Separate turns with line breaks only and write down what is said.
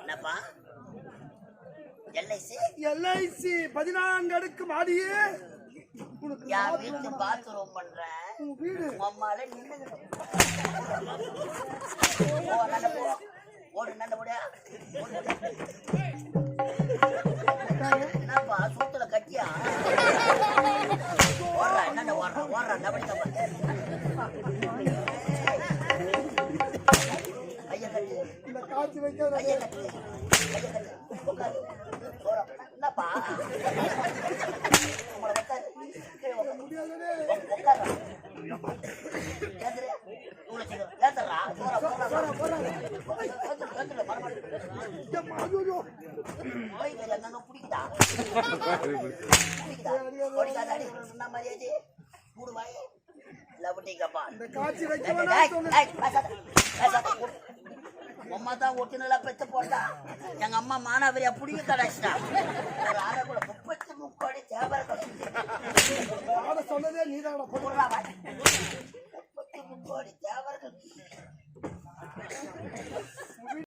என்னப்பா
எல்ஐசி 14 அடுக்கு மாடியே
என் வீட்டு பாத்ரூம் பண்றேன் அம்மால நின்று ஓடு நல்ல முடியா என்னப்பா சூத்துல கட்டியா ஓடுறா என்ன ஓடுறா டபுள் ஐயா கட்டி
இந்த காட்சி வைக்க
ஐயா கட்டி என்னப்பா அம்மா தான் ஒட்டினலா பெத்து போட்டா எங்க அம்மா மானாவரியா புடிங்க கடாச்சிட்டா ஒரு அரை கூட 33 கோடி தேவை
சொன்னதே நீதான்
33 கோடி தேவை